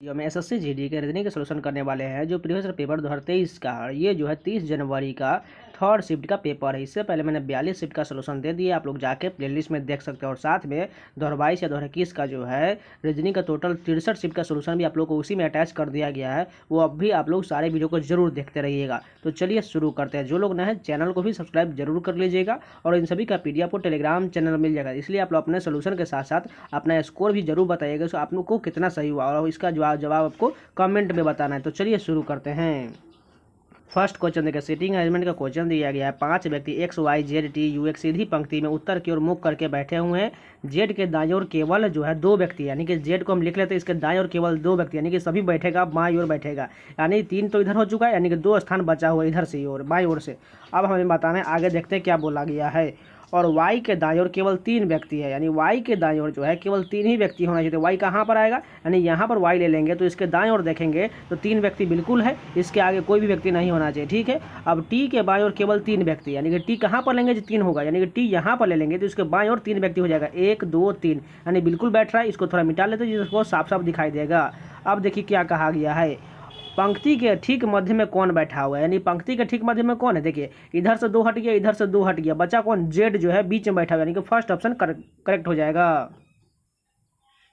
जो हम SSC GD के रीजनिंग के सोल्यूशन करने वाले हैं जो प्रीवियस पेपर 2023 का है। ये जो है 30 जनवरी का थर्ड शिफ्ट का पेपर है। इससे पहले मैंने 42 शिफ्ट का सोल्यूशन दे दिया, आप लोग जाके प्लेलिस्ट में देख सकते हैं। और साथ में 2022 या 2021 का जो है रीजनिंग का टोटल 63 शिफ्ट का सोल्यूशन भी आप लोग को उसी में अटैच कर दिया गया है। वो अब भी आप लोग सारे वीडियो को जरूर देखते रहिएगा। तो चलिए शुरू करते हैं। जो लोग नए हैं चैनल को भी सब्सक्राइब जरूर कर लीजिएगा और इन सभी का पीडीएफ को टेलीग्राम चैनल में मिल जाएगा। इसलिए आप लोग अपने सोल्यूशन के साथ साथ अपना स्कोर भी जरूर बताइएगा, तो आप लोग को कितना सही हुआ और इसका जवाब आपको कमेंट में बताना है। तो चलिए शुरू करते हैं। फर्स्ट क्वेश्चन देखिए, सीटिंग अरेंजमेंट का क्वेश्चन दिया गया है। 5 व्यक्ति X Y Z T U एक सीधी पंक्ति में उत्तर की ओर मुख करके बैठे हुए हैं। जेड के दाईं ओर केवल जो है 2 व्यक्ति, यानी कि जेड को हम लिख लेते हैं, इसके दाईं ओर केवल 2 व्यक्ति, यानी कि सभी बैठेगा बाईं ओर बैठेगा। यानी 3 तो इधर हो चुका है, यानी कि 2 स्थान बचा हुआ इधर से और बाईं ओर से। अब हमें बताना है, आगे देखते हैं क्या बोला गया है। और y के दाईं ओर केवल 3 व्यक्ति है, यानी y के दाईं ओर जो है केवल 3 ही व्यक्ति होना चाहिए। तो y कहाँ पर आएगा, यानी यहाँ पर y ले लेंगे तो इसके दाईं ओर देखेंगे तो 3 व्यक्ति बिल्कुल है, इसके आगे कोई भी व्यक्ति नहीं होना चाहिए। ठीक है, अब t के बाईं ओर केवल 3 व्यक्ति, यानी कि t कहाँ पर लेंगे जो 3 होगा, यानी कि t यहाँ पर ले लेंगे तो इसके बाईं ओर 3 व्यक्ति हो जाएगा। 1 2 3, यानी बिल्कुल बैठ रहा है। इसको थोड़ा मिटा लेते हैं जिसको साफ साफ दिखाई देगा। अब देखिए क्या कहा गया है, पंक्ति के ठीक मध्य में कौन बैठा हुआ है, यानी पंक्ति के ठीक मध्य में कौन है। देखिए इधर से 2 हट गया, इधर से 2 हट गया, बचा कौन, जेड जो है बीच में बैठा हुआ, यानी कि फर्स्ट ऑप्शन करेक्ट हो जाएगा।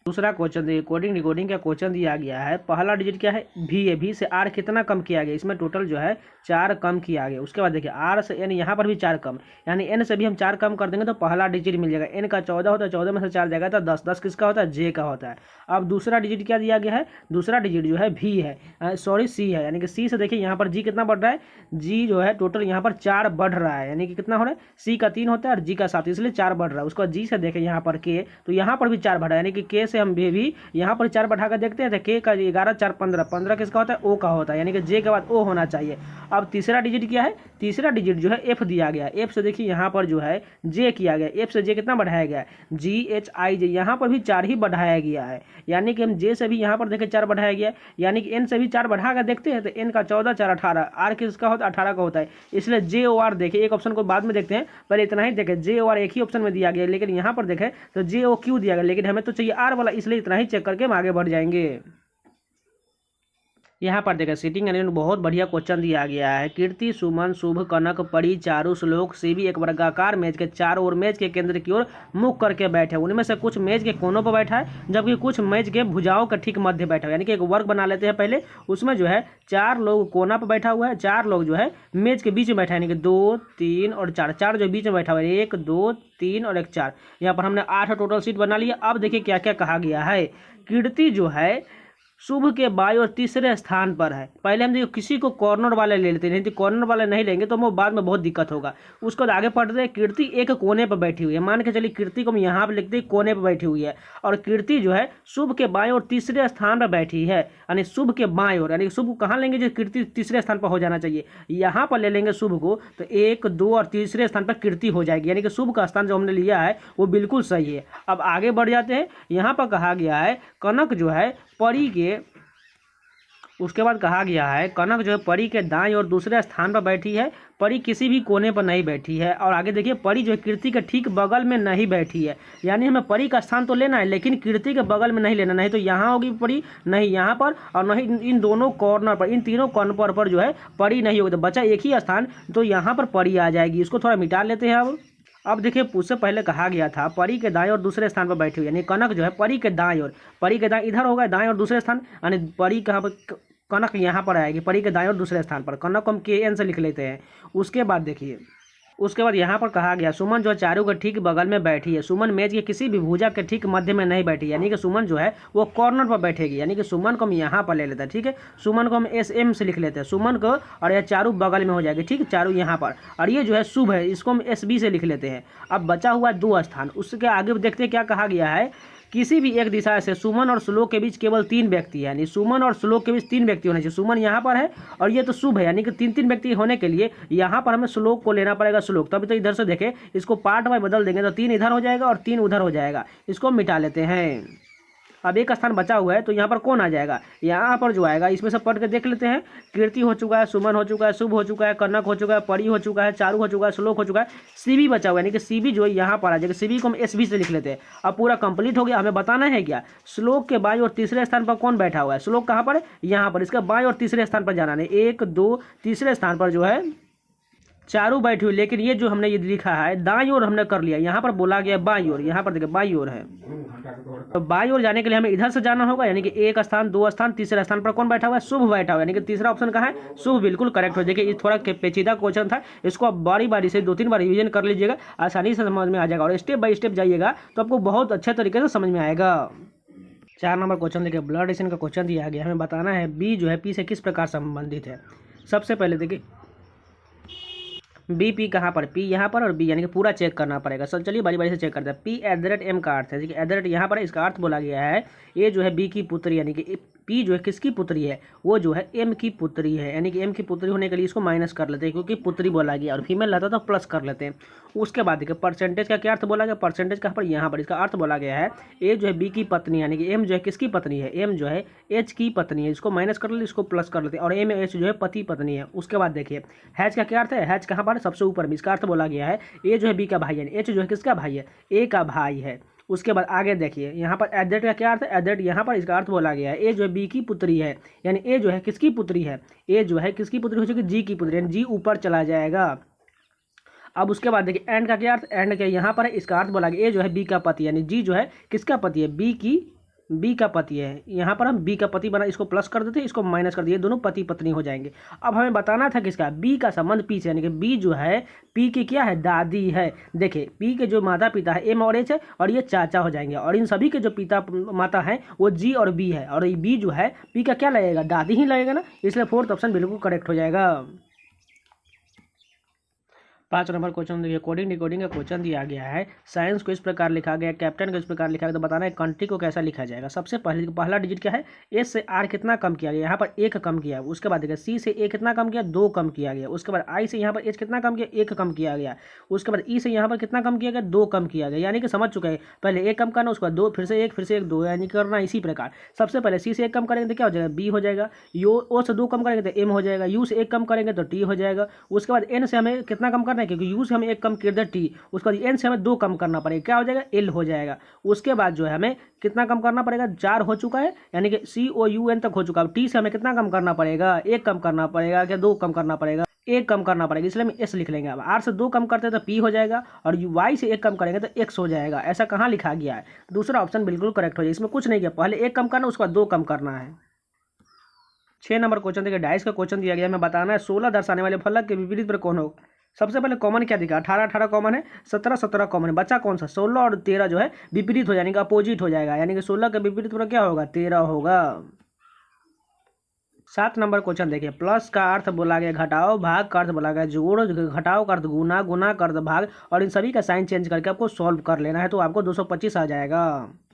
दूसरा क्वेश्चन देखिए, कोडिंग डिकोडिंग का क्वेश्चन दिया गया है। पहला डिजिट क्या है, भी है। भी से आर कितना कम किया गया, इसमें टोटल जो है 4 कम किया गया। उसके बाद देखिए आर से एन, यहाँ पर भी 4 कम, यानी एन से भी हम 4 कम कर देंगे तो पहला डिजिट मिल जाएगा। एन का 14 होता है, 14 में से 4 जाएगा तो 10, 10 किसका होता है, जे का होता है। अब दूसरा डिजिट क्या दिया गया है, दूसरा डिजिट जो है भी है, सॉरी सी है, यानी कि सी से देखिए यहाँ पर जी कितना बढ़ रहा है, जी जो है टोटल यहाँ पर 4 बढ़ रहा है, यानी कि कितना हो रहा है, सी का 3 होता है और जी का 7, इसलिए 4 बढ़ रहा है। उसके बाद जी से देखें यहाँ पर के, तो यहाँ पर भी 4 बढ़ा है, यानी कि के से हम भी यहाँ पर 4 बढ़ा कर देखते हैं तो के का 11 4 15, 15 किसका होता है, ओ का होता है, यानी कि जे के बाद ओ होना चाहिए। अब तीसरा डिजिट क्या है, तीसरा डिजिट जो है एफ दिया गया। एफ से देखिए यहाँ पर जो है जे किया गया, एफ से जे कितना बढ़ाया गया है, जी एच आई जे, यहाँ पर भी 4 ही बढ़ाया गया है, यानी कि हम जे से भी यहाँ पर देखें 4 बढ़ाया गया है, यानी कि एन से भी 4 बढ़ा कर देखते हैं तो एन का 14 4 18, आर किसका होता है, 18 का होता है, इसलिए जे ओ आर देखिए। एक ऑप्शन को बाद में देखते हैं, पहले इतना ही देखें, जे ओ आर एक ही ऑप्शन में दिया गया, लेकिन यहाँ पर देखें तो जे ओ क्यू दिया गया, लेकिन हमें तो चाहिए आर वाला, इसलिए इतना ही चेक करके हम आगे बढ़ जाएंगे। यहाँ पर देखिए सीटिंग अरेंजमेंट बहुत बढ़िया क्वेश्चन दिया गया है। कीर्ति सुमन शुभ कनक परी चारू श्लोक सेवी एक वर्गाकार मेज के चारों ओर मेज के केंद्र की ओर मुख करके बैठे। उनमें से कुछ मेज के कोनों पर बैठा है, जबकि कुछ मेज के भुजाओं के ठीक मध्य बैठा है, यानी कि एक वर्ग बना लेते हैं पहले। उसमें जो है 4 लोग कोना पर बैठा हुआ है, 4 लोग जो है मेज के बीच में बैठा है, यानी कि 2 3 और 4, 4 जो बीच में बैठा हुआ है, 1 2 3 और 1 4। यहाँ पर हमने 8 टोटल सीट बना लिया। अब देखिए क्या क्या कहा गया है। कीर्ति जो है शुभ के बाईं और तीसरे स्थान पर है। पहले हम देखिए किसी को कॉर्नर वाले ले लेते हैं, नहीं तो कॉर्नर वाले नहीं लेंगे तो वो बाद में बहुत दिक्कत होगा। उसके बाद आगे पढ़ते हैं, कीर्ति एक कोने पर बैठी हुई है। मान के चलिए कीर्ति को हम यहाँ पर लिखते हैं कोने पर बैठी हुई है, और कीर्ति जो है शुभ के बाईं और तीसरे स्थान पर बैठी है, यानी शुभ के बाईं ओर, यानी शुभ को कहाँ लेंगे, जो कीर्ति तीसरे स्थान पर हो जाना चाहिए, यहाँ पर ले लेंगे शुभ को, तो 1 2 और तीसरे स्थान पर कीर्ति हो जाएगी, यानी कि शुभ का स्थान जो हमने लिया है वो बिल्कुल सही है। अब आगे बढ़ जाते हैं। यहाँ पर कहा गया है कनक जो है परी के, उसके बाद कहा गया है कनक जो है परी के दाईं और दूसरे स्थान पर बैठी है। परी किसी भी कोने पर नहीं बैठी है। और आगे देखिए परी जो है कीर्ति के ठीक बगल में नहीं बैठी है, यानी हमें परी का स्थान तो लेना है लेकिन कीर्ति के बगल में नहीं लेना, नहीं तो यहाँ होगी परी, नहीं यहाँ पर, और नहीं इन दोनों कॉर्नर पर, इन तीनों कॉर्नर पर जो है परी नहीं होगी, तो बचा एक ही स्थान, तो यहाँ पर परी आ जाएगी। इसको थोड़ा मिटा लेते हैं। अब देखिए उससे पहले कहा गया था परी के दाएं और दूसरे स्थान पर बैठी हुई, यानी कनक जो है परी के दाएं और, परी के दाएं इधर होगा दाएं और दूसरे स्थान, यानी परी कहाँ पर, कनक यहाँ पर आएगी परी के दाएं और दूसरे स्थान पर। कनक को हम के एन से लिख लेते हैं। उसके बाद देखिए उसके बाद यहाँ पर कहा गया सुमन जो है चारों के ठीक बगल में बैठी है। सुमन मेज के किसी भी भुजा के ठीक मध्य में नहीं बैठी, यानी कि सुमन जो है वो कॉर्नर पर बैठेगी, यानी कि सुमन को हम यहाँ पर ले लेते हैं। ठीक है, सुमन को हम एस एम से लिख लेते हैं, सुमन को, और यह चारों बगल में हो जाएगी। ठीक है, चारों यहाँ पर, और ये जो है शुभ है, इसको हम एस बी से लिख लेते हैं। अब बचा हुआ है 2 स्थान। उसके आगे देखते हैं क्या कहा गया है। किसी भी एक दिशा से सुमन और श्लोक के बीच केवल 3 व्यक्ति है, यानी सुमन और श्लोक के बीच 3 व्यक्ति होने चाहिए। सुमन यहाँ पर है और ये तो शुभ है, यानी कि 3 व्यक्ति होने के लिए यहाँ पर हमें श्लोक को लेना पड़ेगा। श्लोक तभी तो इधर से देखें, इसको पार्ट वाइज बदल देंगे तो 3 इधर हो जाएगा और 3 उधर हो जाएगा। इसको मिटा लेते हैं। अब एक स्थान बचा हुआ है तो यहाँ पर कौन आ जाएगा, यहाँ पर जो आएगा इसमें से पढ़ के देख लेते हैं। कीर्ति हो चुका है, सुमन हो चुका है, शुभ हो चुका है, कनक हो चुका है, परी हो चुका है, चारू हो चुका है, श्लोक हो चुका है, सीबी बचा हुआ है, यानी कि सीबी जो है यहाँ पर आ जाएगा। सीबी को हम एसबी से लिख लेते हैं। अब पूरा कंप्लीट हो गया। हमें बताना है क्या, श्लोक के बाईं और तीसरे स्थान पर कौन बैठा हुआ है। श्लोक कहाँ पर है, यहाँ पर। इसका बाईं और तीसरे स्थान पर जाना नहीं, 1 2 तीसरे स्थान पर जो है चारू बैठी हुई। लेकिन ये जो हमने ये लिखा है दाईं ओर हमने कर लिया, यहाँ पर बोला गया बाईं ओर, यहाँ पर देखिए बाईं ओर है। तो बाईं ओर जाने के लिए हमें इधर से जाना होगा, यानी कि 1 स्थान 2 स्थान तीसरे स्थान पर कौन बैठा हुआ है, शुभ बैठा हुआ है, यानी कि तीसरा ऑप्शन कहाँ है, शुभ। बिल्कुल करेक्ट हो। देखिए ये थोड़ा पेचीदा क्वेश्चन था, इसको आप बारी बारी से 2-3 बार रिवीजन कर लीजिएगा, आसानी से समझ में आ जाएगा। और स्टेप बाय स्टेप जाइएगा तो आपको बहुत अच्छे तरीके से समझ में आएगा। 4 नंबर क्वेश्चन देखिए, ब्लड रिलेशन का क्वेश्चन दिया गया। हमें बताना है बी जो है पी से किस प्रकार संबंधित है। सबसे पहले देखिए बी पी कहाँ पर, पी यहाँ पर और बी, यानी कि पूरा चेक करना पड़ेगा। सर चलिए बारी बारी से चेक करते हैं। पी @ m का अर्थ है, देखिए @ यहाँ पर इसका अर्थ बोला गया है ये जो है बी की पुत्री, यानी कि पी जो है किसकी पुत्री है, वो जो है एम की पुत्री है, यानी कि एम की पुत्री होने के लिए इसको माइनस कर लेते हैं, क्योंकि पुत्री बोला गया और फीमेल रहता तो प्लस कर लेते हैं। उसके बाद देखिए परसेंटेज का क्या अर्थ बोला गया, परसेंटेज कहाँ पर, यहाँ पर। इसका अर्थ बोला गया है ए जो है बी की पत्नी, यानी कि एम जो है किसकी पत्नी है, एम जो है एच की पत्नी है। इसको माइनस कर लेते, इसको प्लस कर लेते हैं, और एम एच जो है पति पत्नी है। उसके बाद देखिए हैच का क्या अर्थ है, हैच कहाँ पर, सबसे ऊपर में। इसका अर्थ बोला गया है ए जो है बी का भाई है, एच जो है किसका भाई है, ए का भाई है। उसके बाद आगे देखिए यहाँ पर एडेट का क्या अर्थ है, एडेट यहाँ पर इसका अर्थ बोला गया है ए जो है बी की पुत्री है, यानी ए जो है किसकी पुत्री है, ए जो है किसकी पुत्री हो चुकी, जी की पुत्री, यानी जी ऊपर चला जाएगा। अब उसके बाद देखिए एंड का क्या अर्थ, एंड क्या यहाँ पर है, इसका अर्थ बोला गया ए जो है बी का पति, यानी जी जो है किसका पति है, बी का पति है। यहाँ पर हम बी का पति बना, इसको प्लस कर देते हैं, इसको माइनस कर दिए, दोनों पति पत्नी हो जाएंगे। अब हमें बताना था किसका, बी का संबंध पी से, यानी कि बी जो है पी की क्या है, दादी है। देखिए पी के जो माता पिता है एम और एच है, और ये चाचा हो जाएंगे, और इन सभी के जो पिता माता हैं वो जी और बी है, और ये बी जो है पी का क्या लगेगा, दादी ही लगेगा ना, इसलिए 4th ऑप्शन बिल्कुल करेक्ट हो जाएगा। 5 नंबर क्वेश्चन देखिए, कोडिंग डिकोडिंग का क्वेश्चन दिया गया है। साइंस को इस प्रकार लिखा गया, कैप्टन को इस प्रकार लिखा गया, तो बताना है कंट्री को कैसा लिखा जाएगा। सबसे पहला डिजिट क्या है, एस से आर कितना कम किया गया, यहाँ पर 1 कम किया। उसके बाद देखिए सी से ए कितना कम किया, 2 कम किया गया। उसके बाद आई से यहाँ पर एच कितना कम किया, 1 कम किया गया। उसके बाद ई से यहाँ पर कितना कम किया गया, 2 कम किया गया। यानी कि समझ चुके हैं, पहले 1 कम करना, उसके बाद 2, फिर से 1, फिर से 1, 2, यानी करना इसी प्रकार। सबसे पहले सी से 1 कम करेंगे तो क्या हो जाएगा, बी हो जाएगा। ओ से 2 कम करेंगे तो एम हो जाएगा। यू से 1 कम करेंगे तो टी हो जाएगा। उसके बाद एन से हमें कितना कम करना है, क्योंकि यू से हमें 1 कम कर दिया टी, उसके बाद एन से हमें 2 कम करना पड़ेगा, क्या हो जाएगा, एल हो जाएगा। उसके बाद जो है हमें कितना कम करना पड़ेगा, 4 हो चुका है, यानी कि सी ओ यू एन तक हो चुका है। टी से हमें कितना कम करना पड़ेगा, 1 कम करना पड़ेगा, क्या 2 कम करना पड़ेगा, 1 कम करना पड़ेगा, इसलिए हम एस लिख लेंगे। अब आर से 2 कम करते हैं तो पी हो जाएगा, और वाई से 1 कम करेंगे तो एक्स हो जाएगा। ऐसा कहाँ लिखा गया है, दूसरा ऑप्शन बिल्कुल करेक्ट हो जाएगा। इसमें कुछ नहीं किया, पहले 1 कम करना, उसके बाद 2 कम करना है। 6 नंबर क्वेश्चन देखिए, डाइस का क्वेश्चन दिया गया, हमें बताना है 16 दर्शाने वाले फलक के विपरीत पर कौन होगा। सबसे पहले कॉमन क्या दिखा, 18 कॉमन है, 17 कॉमन है, बचा कौन सा, 16 और 13 जो है विपरीत हो जाने का, अपोजिट हो जाएगा, यानी कि 16 के विपरीत पर क्या होगा, 13 होगा। 7 नंबर क्वेश्चन देखिए, प्लस का अर्थ बोला गया घटाओ, भाग का अर्थ बोला गया जोड़, घटाओ का अर्थ गुना, गुना का अर्थ भाग, और इन सभी का साइन चेंज करके आपको सॉल्व कर लेना है, तो आपको 225 आ जाएगा।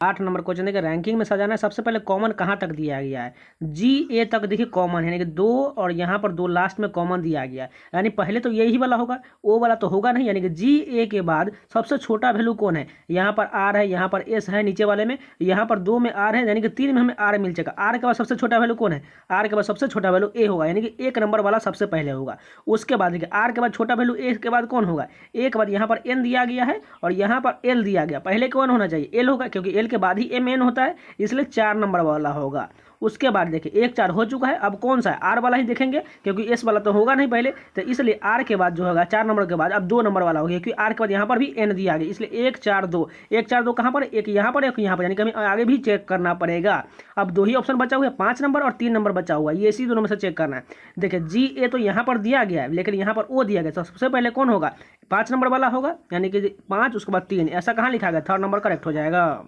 8 नंबर क्वेश्चन देखिए, रैंकिंग में सजाना है। सबसे पहले कॉमन कहाँ तक दिया गया है, जी ए तक देखिए कॉमन है, यानी कि 2 और यहाँ पर 2 लास्ट में कॉमन दिया गया है, यानी पहले तो यही वाला होगा, ओ वाला तो होगा नहीं, यानी कि जी ए के बाद सबसे छोटा वैल्यू कौन है, यहाँ पर आर है, यहाँ पर एस है नीचे वाले में, यहाँ पर 2 में आर है, यानी कि 3 में हमें आर मिल जाएगा। आर के बाद सबसे छोटा वैल्यू कौन है, आर के बाद सबसे छोटा वैल्यू ए होगा, यानी कि 1 नंबर वाला सबसे पहले होगा। उसके बाद देखिए आर के बाद छोटा वैल्यू ए के बाद कौन होगा, ए के बाद यहाँ पर एन दिया गया है, और यहाँ पर एल दिया गया, पहले कौन होना चाहिए, एल होगा, क्योंकि एल के बाद ही एम एन होता है, इसलिए 4 नंबर वाला होगा। उसके बाद देखिए 1 4 हो चुका है, अब कौन सा है, आर वाला ही देखेंगे, क्योंकि एस वाला तो होगा नहीं पहले, तो इसलिए आर के बाद जो होगा 4 नंबर के बाद अब 2 नंबर वाला हो गया, क्योंकि आर के बाद यहाँ पर भी एन दिया गया, इसलिए 1 4 2, 1 4 2 कहाँ पर, एक यहाँ पर, एक यहाँ पर, यानी कि हमें आगे भी चेक करना पड़ेगा। अब 2 ही ऑप्शन बचा हुआ है, 5 नंबर और 3 नंबर बचा हुआ है, ये इसी दोनों में से चेक करना है। देखिए जी ए तो यहाँ पर दिया गया है, लेकिन यहाँ पर ओ दिया गया, तो सबसे पहले कौन होगा, 5 नंबर वाला होगा, यानी कि 5, उसके बाद 3, ऐसा कहाँ लिखा गया, 3rd नंबर करेक्ट हो जाएगा।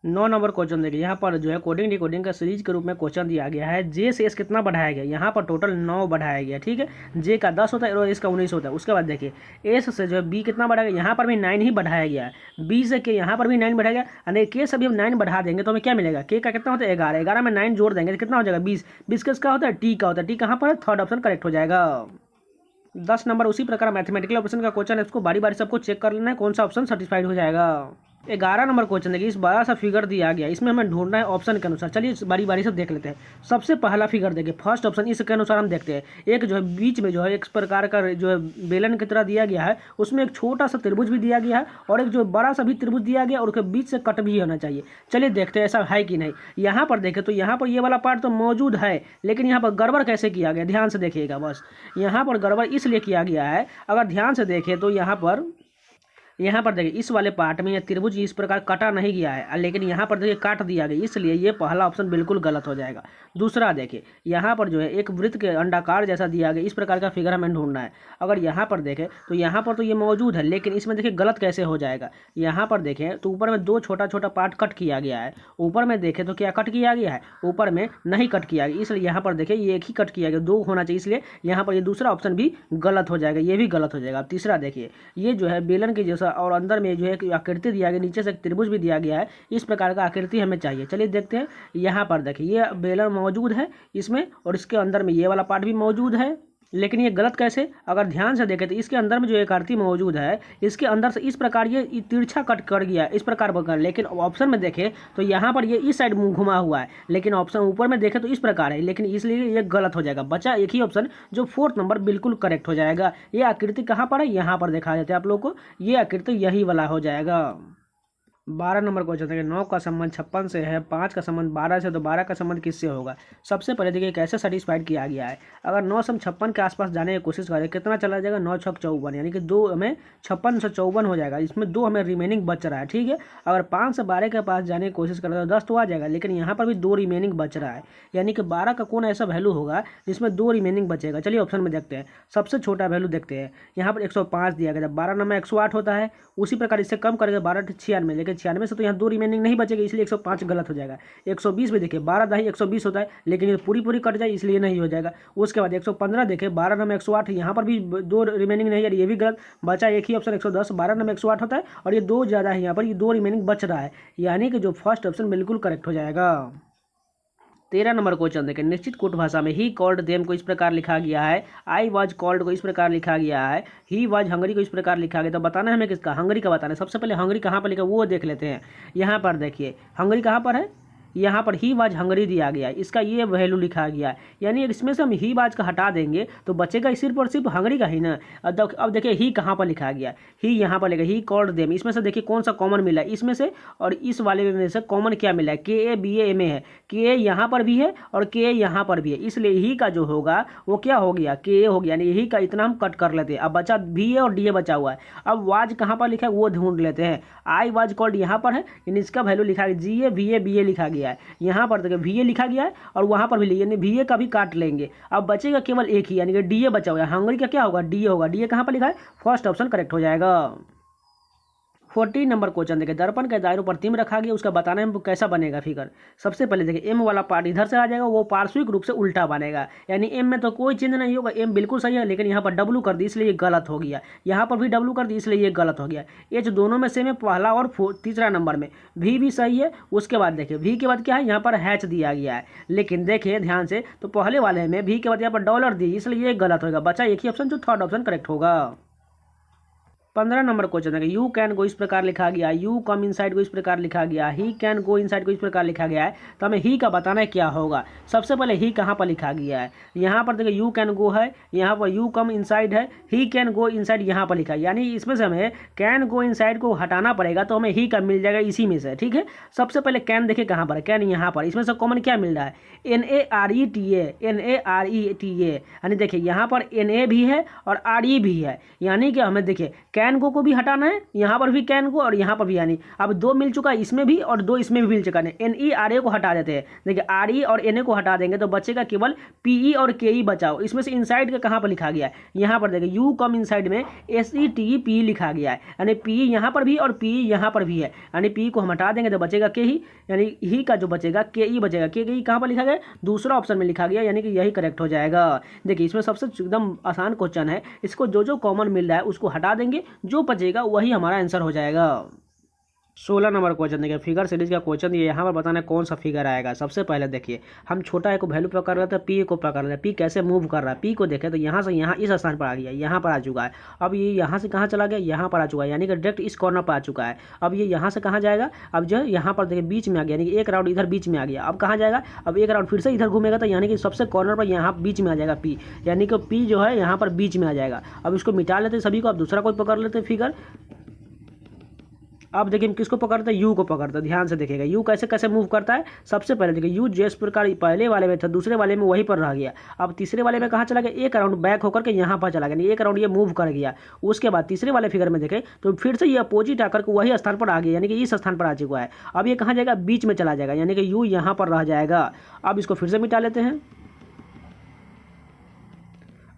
9 नंबर क्वेश्चन देखिए, यहाँ पर जो है कोडिंग डिकोडिंग का सीरीज के रूप में क्वेश्चन दिया गया है। जे से एस कितना बढ़ाया गया, यहाँ पर टोटल 9 बढ़ाया गया, ठीक है, जे का 10 होता है और एस का 19 होता है। उसके बाद देखिए एस से जो है बी कितना बढ़ाया गया, यहाँ पर भी 9 ही बढ़ाया गया है। बी से के यहाँ पर भी 9 बढ़ाया गया, यानी के से भी हम 9 बढ़ा देंगे तो हमें क्या मिलेगा, के का कितना होता है 11, 11 में 9 जोड़ देंगे तो कितना हो जाएगा 20, 20 किसका होता है, टी का होता है, टी कहाँ पर है, 3rd ऑप्शन करेक्ट हो जाएगा। 10 नंबर उसी प्रकार मैथमेटिकल ऑप्शन का क्वेश्चन है, इसको बारी बारी सबको चेक कर लेना है कौन सा ऑप्शन सेटिस्फाइड हो जाएगा। 11 नंबर क्वेश्चन देखिए, इस बड़ा सा फिगर दिया गया, इसमें हमें ढूंढना है ऑप्शन के अनुसार। चलिए बारी बारी से देख लेते हैं। सबसे पहला फिगर देखिए, फर्स्ट ऑप्शन, इसके अनुसार हम देखते हैं। एक जो है बीच में जो है एक प्रकार का जो है बेलन की तरह दिया गया है, उसमें एक छोटा सा त्रिभुज भी दिया गया है और एक जो बड़ा सा भी त्रिभुज दिया गया और उसके बीच से कट भी होना चाहिए। चलिए देखते हैं ऐसा है कि नहीं। यहाँ पर देखें तो यहाँ पर ये वाला पार्ट तो मौजूद है, लेकिन यहाँ पर गड़बड़ कैसे किया गया, ध्यान से देखिएगा। बस यहाँ पर गड़बड़ इसलिए किया गया है, अगर ध्यान से देखें तो यहाँ पर देखिए इस वाले पार्ट में ये त्रिभुज इस प्रकार काटा नहीं गया है, लेकिन यहाँ पर देखिए काट दिया गया, इसलिए ये पहला ऑप्शन बिल्कुल गलत हो जाएगा। दूसरा देखिए, यहाँ पर जो है एक वृत्त के अंडाकार जैसा दिया गया, इस प्रकार का फिगर हमें ढूंढना है। अगर यहाँ पर देखें तो यहाँ पर तो ये मौजूद है, लेकिन इसमें देखिए गलत कैसे हो जाएगा। यहाँ पर देखें तो ऊपर में 2 छोटा छोटा पार्ट कट किया गया है, ऊपर में देखें तो क्या कट किया गया है, ऊपर में नहीं कट किया गया, इसलिए यहाँ पर देखें ये एक ही कट किया गया, 2 होना चाहिए, इसलिए यहाँ पर ये दूसरा ऑप्शन भी गलत हो जाएगा, ये भी गलत हो जाएगा। अब तीसरा देखिए, ये जो है बेलन के जैसा और अंदर में जो है एक आकृति दिया गया, नीचे से एक त्रिभुज भी दिया गया है, इस प्रकार का आकृति हमें चाहिए। चलिए देखते हैं। यहाँ पर देखिए ये बेलन मौजूद है इसमें, और इसके अंदर में ये वाला पार्ट भी मौजूद है, लेकिन ये गलत कैसे। अगर ध्यान से देखें तो इसके अंदर में जो एक आकृति मौजूद है, इसके अंदर से इस प्रकार ये तिरछा कट कर गया इस प्रकार बकर, लेकिन ऑप्शन में देखें तो यहाँ पर ये इस साइड मुंह घुमा हुआ है, लेकिन ऑप्शन ऊपर में देखें तो इस प्रकार है, लेकिन इसलिए ये गलत हो जाएगा। बचा एक ही ऑप्शन जो 4th नंबर बिल्कुल करेक्ट हो जाएगा। ये आकृति कहाँ पर है, यहाँ पर दिखा देते हैं आप लोग को, ये आकृति यही वाला हो जाएगा। 12 नंबर क्वेश्चन देखिए, 9 का संबंध 56 से है, 5 का संबंध 12 से, तो 12 का संबंध किससे होगा। सबसे पहले देखिए कैसे सेटिस्फाइड किया गया है। अगर 9 से हम 56 के आसपास जाने की कोशिश करें, कितना चला जाएगा, 9 छक 54, यानी कि 2 हमें 56 से 54 हो जाएगा, इसमें 2 हमें रिमेनिंग बच रहा है, ठीक है। अगर 5 से 12 के पास जाने की कोशिश करें तो 10 तो आ जाएगा, लेकिन यहाँ पर भी 2 रिमेनिंग बच रहा है, यानी कि 12 का कौन ऐसा वैल्यू होगा जिसमें 2 रिमेनिंग बचेगा। चलिए ऑप्शन में देखते हैं। सबसे छोटा वैल्यू देखते हैं, यहाँ पर 105 दिया गया, 12 नंबर 108 होता है, उसी प्रकार इससे कम करेंगे 12 96, लेकिन 96 से तो यहाँ 2 रिमेनिंग नहीं बचेगी, इसलिए 105 गलत हो जाएगा। 120 भी देखिए, 12 दही 120 होता है, लेकिन ये पूरी कट जाए, इसलिए नहीं हो जाएगा। उसके बाद 115 देखें, 12 नंबर 108, यहाँ पर भी 2 रिमेनिंग नहीं है, ये भी गलत। बचा एक ही ऑप्शन 110, 12 नंबर 108 होता है और ये 2 ज़्यादा है, यहाँ पर ये 2 रिमेनिंग बच रहा है, यानी कि जो फर्स्ट ऑप्शन बिल्कुल करेक्ट हो जाएगा। 13 नंबर क्वेश्चन देखें, निश्चित कूट भाषा में ही कॉल्ड देम को इस प्रकार लिखा गया है, आई वाज कॉल्ड को इस प्रकार लिखा गया है, ही वाज हंगरी को इस प्रकार लिखा गया। तो बताना है हमें किसका, हंगरी का बताना है। सबसे पहले हंगरी कहाँ पर लिखा वो देख लेते हैं। यहाँ पर देखिए हंगरी कहाँ पर है, यहाँ पर ही वाज हंगरी दिया गया है, इसका ये वैल्यू लिखा गया है, यानी इसमें से हम ही वाज का हटा देंगे तो बचेगा सिर्फ और सिर्फ हंगरी का ही ना। अब देखिए ही कहाँ पर लिखा गया, ही यहाँ पर लिखा, ही कॉल्ड देम, इसमें से देखिए कौन सा कॉमन मिला है इसमें से, और इस वाले में से कॉमन क्या मिला है, KABA है, के यहाँ पर भी है और के यहाँ पर भी है, इसलिए ही का जो होगा वो क्या हो गया, KA हो गया, यानी ही का इतना हम कट कर लेते हैं। अब बचा VA और DA बचा हुआ है। अब वाज कहाँ पर लिखा है वो ढूंढ लेते हैं। आई वाज कॉल्ड यहाँ पर है, यानी इसका वैल्यू लिखा है GA VA BA लिखा गया है, यहाँ पर देखिए VA लिखा गया है और वहाँ पर भी, यानी VA का भी काट लेंगे। अब बचेगा केवल एक ही, यानी कि DA बचा हुआ है। हंगरी का क्या होगा, DA होगा। DA कहाँ पर लिखा है, फर्स्ट ऑप्शन करेक्ट हो जाएगा। 14 नंबर क्वेश्चन देखिए, दर्पण के दायरों पर तिम रखा गया, उसका बताना है कैसा बनेगा फिगर। सबसे पहले देखिए M वाला पार्ट इधर से आ जाएगा, वो पार्श्विक रूप से उल्टा बनेगा, यानी M में तो कोई चिन्ह नहीं होगा, M बिल्कुल सही है, लेकिन यहाँ पर W कर दी इसलिए ये गलत हो गया, यहाँ पर भी W कर दी इसलिए ये गलत हो गया। H दोनों में सेम है, पहला और तीसरा नंबर में। V भी सही है। उसके बाद देखिए V के बाद क्या है, यहाँ पर हैच दिया गया है, लेकिन देखिए ध्यान से तो पहले वाले में V के बाद यहाँ पर डॉलर दी, इसलिए ये गलत होगा। बचा एक ही ऑप्शन जो थर्ड ऑप्शन करेक्ट होगा। 15 नंबर क्वेश्चन है, यू कैन गो इस प्रकार लिखा गया, यू कम इनसाइड को इस प्रकार लिखा गया, ही कैन गो इनसाइड को इस प्रकार लिखा गया है, तो हमें ही का बताना है क्या होगा। सबसे पहले ही कहाँ पर लिखा गया है, यहाँ पर देखिए यू कैन गो है, यहाँ पर यू कम इनसाइड है, ही कैन गो इनसाइड यहाँ पर लिखा है, यानी इसमें से हमें कैन गो इनसाइड को हटाना पड़ेगा, तो हमें ही का मिल जाएगा इसी में से, ठीक है। सबसे पहले कैन देखिए कहाँ पर है, कैन यहाँ पर, इसमें से कॉमन क्या मिल रहा है, NARETA, यानी देखिए यहाँ पर NA भी है और RE भी है, यानी कि हमें देखिए कैन को भी हटाना है, यहाँ पर भी कैन को और यहाँ पर भी, यानी अब 2 मिल चुका है इसमें भी और 2 इसमें भी मिल चुका है। NERA को हटा देते हैं, देखिए RE और NA को हटा देंगे तो बचेगा केवल PE और KE बचाओ। इसमें से इनसाइड का कहाँ पर लिखा गया है, यहाँ पर देखिए यू कम इनसाइड में SETE लिखा गया है, यानी PE यहाँ पर भी और PE यहाँ पर भी है, यानी PE को हम हटा देंगे तो बचेगा KE, यानी ही का जो बचेगा KE बचेगा। KE कहाँ पर लिखा गया, दूसरा ऑप्शन में लिखा गया, यानी कि यही करेक्ट हो जाएगा। देखिए इसमें सबसे एकदम आसान क्वेश्चन है, इसको जो कॉमन मिल रहा है उसको हटा देंगे, जो बचेगा वही हमारा आंसर हो जाएगा। 16 नंबर क्वेश्चन देखिए, फिगर सीरीज का क्वेश्चन ये यहाँ पर बताना है कौन सा फिगर आएगा। सबसे पहले देखिए, हम छोटा ए को वैल्यू पकड़ रहे थे, पी को पकड़ रहे थे, पी कैसे मूव कर रहा है। पी को देखें तो यहाँ से यहाँ इस स्थान पर आ गया, यहाँ पर आ चुका है। अब ये यहाँ से कहाँ चला गया, यहाँ पर आ चुका है, यानी कि डायरेक्ट इस कॉर्नर पर आ चुका है। अब ये यहाँ से कहाँ जाएगा, अब जो है यहाँ पर देखिए बीच में आ गया, यानी कि एक राउंड इधर बीच में आ गया। अब कहाँ जाएगा, अब एक राउंड फिर से इधर घूमेगा, तो यानी कि सबसे कॉर्नर पर यहाँ बीच में आ जाएगा पी, यानी कि पी जो है यहाँ पर बीच में आ जाएगा। अब इसको मिटा लेते सभी को, अब दूसरा कोई पकड़ लेते फिगर। अब देखिए हम किसको पकड़ते हैं, यू को पकड़ते हैं। ध्यान से देखिएगा यू कैसे कैसे मूव करता है। सबसे पहले देखिए यू जिस प्रकार पहले वाले में था, दूसरे वाले में वहीं पर रह गया। अब तीसरे वाले में कहाँ चला गया, एक राउंड बैक होकर के यहाँ पर चला गया, एक राउंड ये मूव कर गया। उसके बाद तीसरे वाले फिगर में देखें तो फिर से ये अपोजिट आकर के वही स्थान पर आ गया, यानी कि इस स्थान पर आ चुका है। अब ये कहाँ जाएगा, बीच में चला जाएगा, यानी कि यू यहाँ पर रह जाएगा। अब इसको फिर से मिटा लेते हैं।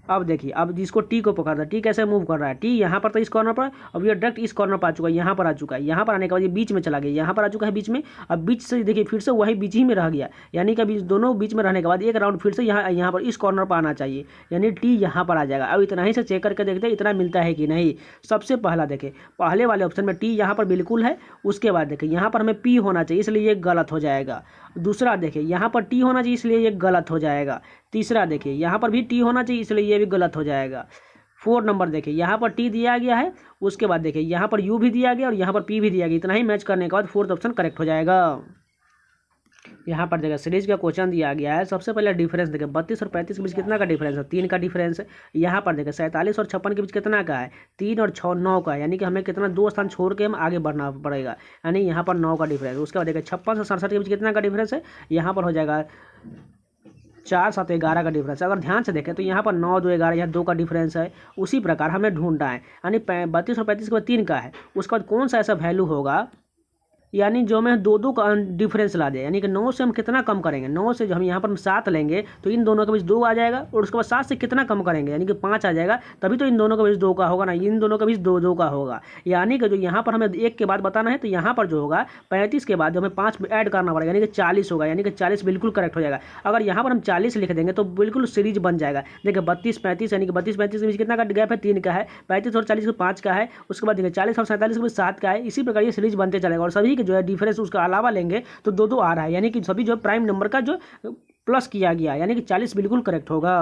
अब देखिए, अब जिसको टी को पकड़ रहा है, टी कैसे मूव कर रहा है, टी यहाँ पर तो इस कॉर्नर पर, अब ये डायरेक्ट इस कॉर्नर पर आ चुका है, यहाँ पर आ चुका है। यहाँ पर आने के बाद ये बीच में चला गया, यहाँ पर आ चुका है बीच में। अब बीच से देखिए फिर से वही बीच ही में रह गया, यानी कि अभी दोनों बीच में रहने के बाद एक राउंड फिर से यहाँ पर इस कॉर्नर पर आना चाहिए, यानी टी यहाँ पर आ जाएगा। अब इतना ही से चेक करके देखते हैं इतना मिलता है कि नहीं। सबसे पहला देखें, पहले वाले ऑप्शन में टी यहाँ पर बिल्कुल है। उसके बाद देखें यहाँ पर हमें पी होना चाहिए, इसलिए ये गलत हो जाएगा। दूसरा देखिए यहाँ पर टी होना चाहिए, इसलिए ये गलत हो जाएगा। तीसरा देखिए यहाँ पर भी टी होना चाहिए, इसलिए ये भी गलत हो जाएगा। 4 नंबर देखिए, यहाँ पर टी दिया गया है। उसके बाद देखिए यहाँ पर यू भी दिया गया और यहाँ पर पी भी दिया गया। इतना ही मैच करने के बाद 4th ऑप्शन करेक्ट हो जाएगा। यहाँ पर देखिए सीरीज का क्वेश्चन दिया गया है। सबसे पहले डिफरेंस देखिए, 32 और 35 के बीच कितना का डिफरेंस है, 3 का डिफरेंस है। यहाँ पर देखिए 47 और 56 के बीच कितना का है, 3 और 6 9 का, यानी कि हमें कितना 2 स्थान छोड़ के हम आगे बढ़ना पड़ेगा, यानी यहाँ पर 9 का डिफरेंस। उसके बाद देखिए 56 से 67 के बीच कितना का डिफरेंस है, यहाँ पर हो जाएगा 4 7 11 का डिफरेंस है। अगर ध्यान से देखें तो यहाँ पर 9 2 11, यहाँ 2 का डिफरेंस है। उसी प्रकार हमें ढूंढना है, यानी 32 और 35 के बाद 3 का है। उसके बाद कौन सा ऐसा वैल्यू होगा, यानी जो हमें 2 2 का डिफरेंस ला दे, यानी कि 9 से हम कितना कम करेंगे, 9 से जो हम यहाँ पर 7 लेंगे तो इन दोनों के बीच 2 आ जाएगा। और उसके बाद 7 से कितना कम करेंगे, यानी कि 5 आ जाएगा, तभी तो इन दोनों के बीच 2 का होगा ना, इन दोनों के बीच 2 2 का होगा। यानी कि जो यहाँ पर हमें 1 के बाद बताना है, तो यहाँ पर जो होगा 35 के बाद जो हमें 5 ऐड करना पड़ेगा, यानी कि 40 होगा, यानी कि 40 बिल्कुल करेक्ट हो जाएगा। अगर यहाँ पर हम 40 लिख देंगे तो बिल्कुल सीरीज बन जाएगा। देखिए 32 35, यानी कि 32 35 के बीच कितना का गैप है, 3 का है। 35 और 40 को 5 का है। उसके बाद देखिए 40 और 47 के बीच 7 का है। इसी प्रकार ये सीरीज बनते चलेगा और सभी के जो है डिफरेंस उसका अलावा लेंगे तो 2 2 आ रहा है, यानी कि सभी जो प्राइम नंबर का जो प्लस किया गया, यानी कि 40 बिल्कुल करेक्ट होगा।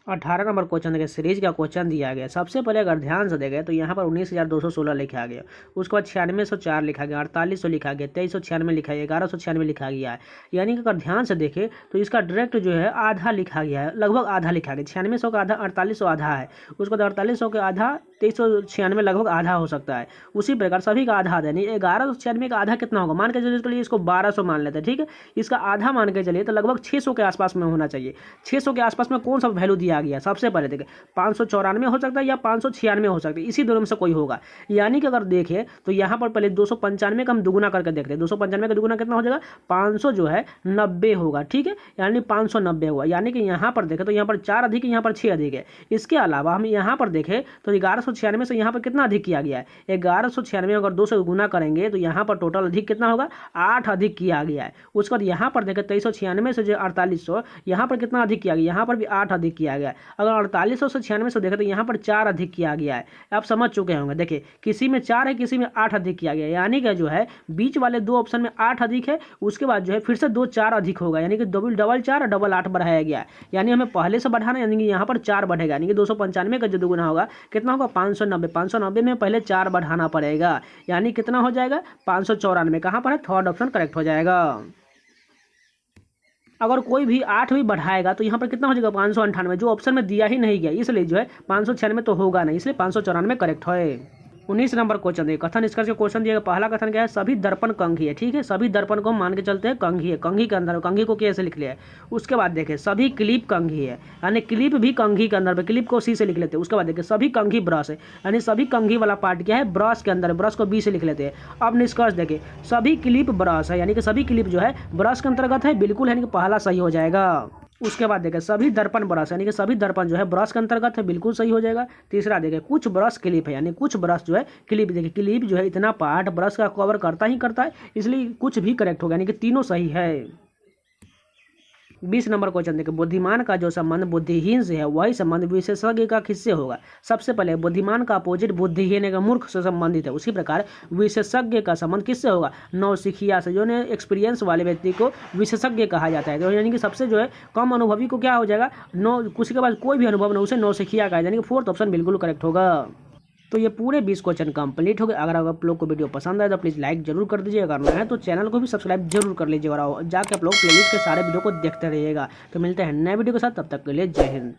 18 नंबर क्वेश्चन देखिए, सीरीज का क्वेश्चन दिया गया। सबसे पहले अगर ध्यान से देखें तो यहाँ पर 19,216 लिखा गया। उसके बाद 9604 लिखा गया, 4800 लिखा गया, 2396 लिखा गया, 1196 लिखा गया है। यानी कि अगर ध्यान से देखें तो इसका डायरेक्ट जो है आधा लिखा गया है, लगभग आधा लिखा गया। 9600 का आधा 4800 आधा है। उसके बाद 4800 के आधा 2396 लगभग आधा हो सकता है। उसी प्रकार सभी का आधा आधा, यानी 1196 का आधा कितना होगा, मान के चलिए इसके लिए इसको 1200 मान लेते हैं, ठीक है। इसका आधा मान के चलिए तो लगभग 600 के आसपास में होना चाहिए। 600 के आसपास में कौन सा वैल्यू दिया गया, सबसे पहले देखें 594 हो सकता है या 596 हो सकता है, इसी दोनों में से कोई होगा। यानी कि अगर देखें तो यहाँ पर पहले 295 का हम दुगुना करके देखते हैं। 295 का दुगुना कितना हो जाएगा, 500 जो है 90 होगा, ठीक है, यानी 590 हुआ। यानी कि यहाँ पर देखें तो यहाँ पर 4 अधिक है, यहाँ पर 6 अधिक है। इसके अलावा हम यहाँ पर देखें तो 1196 से यहाँ पर कितना अधिक किया गया है, 1196 अगर 2 से गुना करेंगे तो यहाँ पर टोटल अधिक कितना होगा, 8 अधिक किया गया है। उसके बाद यहाँ पर देखें 2396 से जो 4800, यहाँ पर कितना अधिक किया गया, यहाँ पर भी 8 अधिक किया गया है। अगर 4800 से 9600 देखें तो यहाँ पर 4 अधिक किया गया है। आप समझ चुके होंगे, देखिए किसी में 4 है, किसी में 8 अधिक किया गया है। यानी कि जो है बीच वाले 2 ऑप्शन में 8 अधिक है, उसके बाद जो है फिर से 2 4 अधिक होगा, यानी कि डबल 4 और डबल 8 बढ़ाया गया है। यानी हमें पहले से बढ़ाना, यानी कि यहाँ पर 4 बढ़ेगा, यानी कि 295 का जो दुगुना होगा कितना होगा, 590। 590 में पहले 4 बढ़ाना पड़ेगा, यानी कितना हो जाएगा, 594। कहाँ पर है, 3rd ऑप्शन करेक्ट हो जाएगा। अगर कोई भी 8 भी बढ़ाएगा तो यहाँ पर कितना हो जाएगा, 598, जो ऑप्शन में दिया ही नहीं गया, इसलिए जो है 596 तो होगा नहीं, इसलिए 594 करेक्ट है। 19 नंबर क्वेश्चन देखिए, कथन निष्कर्ष का क्वेश्चन दिया। पहला कथन क्या है, सभी दर्पण कंघी है, ठीक है, सभी दर्पण को हम मान के चलते हैं कंघी है। कंघी के अंदर कंघी को कैसे लिख लिया है। उसके बाद देखें सभी क्लिप कंघी है, यानी क्लिप भी कंघी के अंदर, क्लिप को सी से लिख लेते हैं। उसके बाद देखिए सभी कंघी ब्रश है, यानी सभी कंघी वाला पार्ट क्या है, ब्रश के अंदर, ब्रश को बी से लिख लेते हैं। अब निष्कर्ष देखें सभी क्लिप ब्रश है, यानी कि सभी क्लिप जो है ब्रश के अंतर्गत है, बिल्कुल, यानी कि पहला सही हो जाएगा। उसके बाद देखें सभी दर्पण ब्रश, यानी कि सभी दर्पण जो है ब्रश के अंतर्गत है, बिल्कुल सही हो जाएगा। तीसरा देखें कुछ ब्रश क्लिप है, यानी कुछ ब्रश जो है क्लिप, देखिए क्लिप जो है इतना पार्ट ब्रश का कवर करता ही करता है, इसलिए कुछ भी करेक्ट होगा, यानी कि तीनों सही है। 20 नंबर क्वेश्चन देखिए, बुद्धिमान का जो संबंध बुद्धिहीन से है वही संबंध विशेषज्ञ का किससे होगा। सबसे पहले बुद्धिमान का अपोजिट बुद्धिहीन का मूर्ख से संबंधित है। उसी प्रकार विशेषज्ञ का संबंध किससे होगा, नौसिखिया से, जो ने एक्सपीरियंस वाले व्यक्ति को विशेषज्ञ कहा जाता है। तो यानी कि सबसे जो है कम अनुभवी को क्या हो जाएगा, किसी के पास कोई भी अनुभव न उसे नौसिखिया कहा, यानी कि फोर्थ ऑप्शन बिल्कुल करेक्ट होगा। तो ये पूरे 20 क्वेश्चन कंप्लीट हो गए। अगर आप लोग को वीडियो पसंद आए तो प्लीज़ लाइक जरूर कर दीजिए, अगर नया है तो चैनल को भी सब्सक्राइब जरूर कर लीजिएगा और जाके आप लोग प्लेलिस्ट के सारे वीडियो को देखते रहिएगा। तो मिलते हैं नए वीडियो के साथ, तब तक के लिए जय हिंद।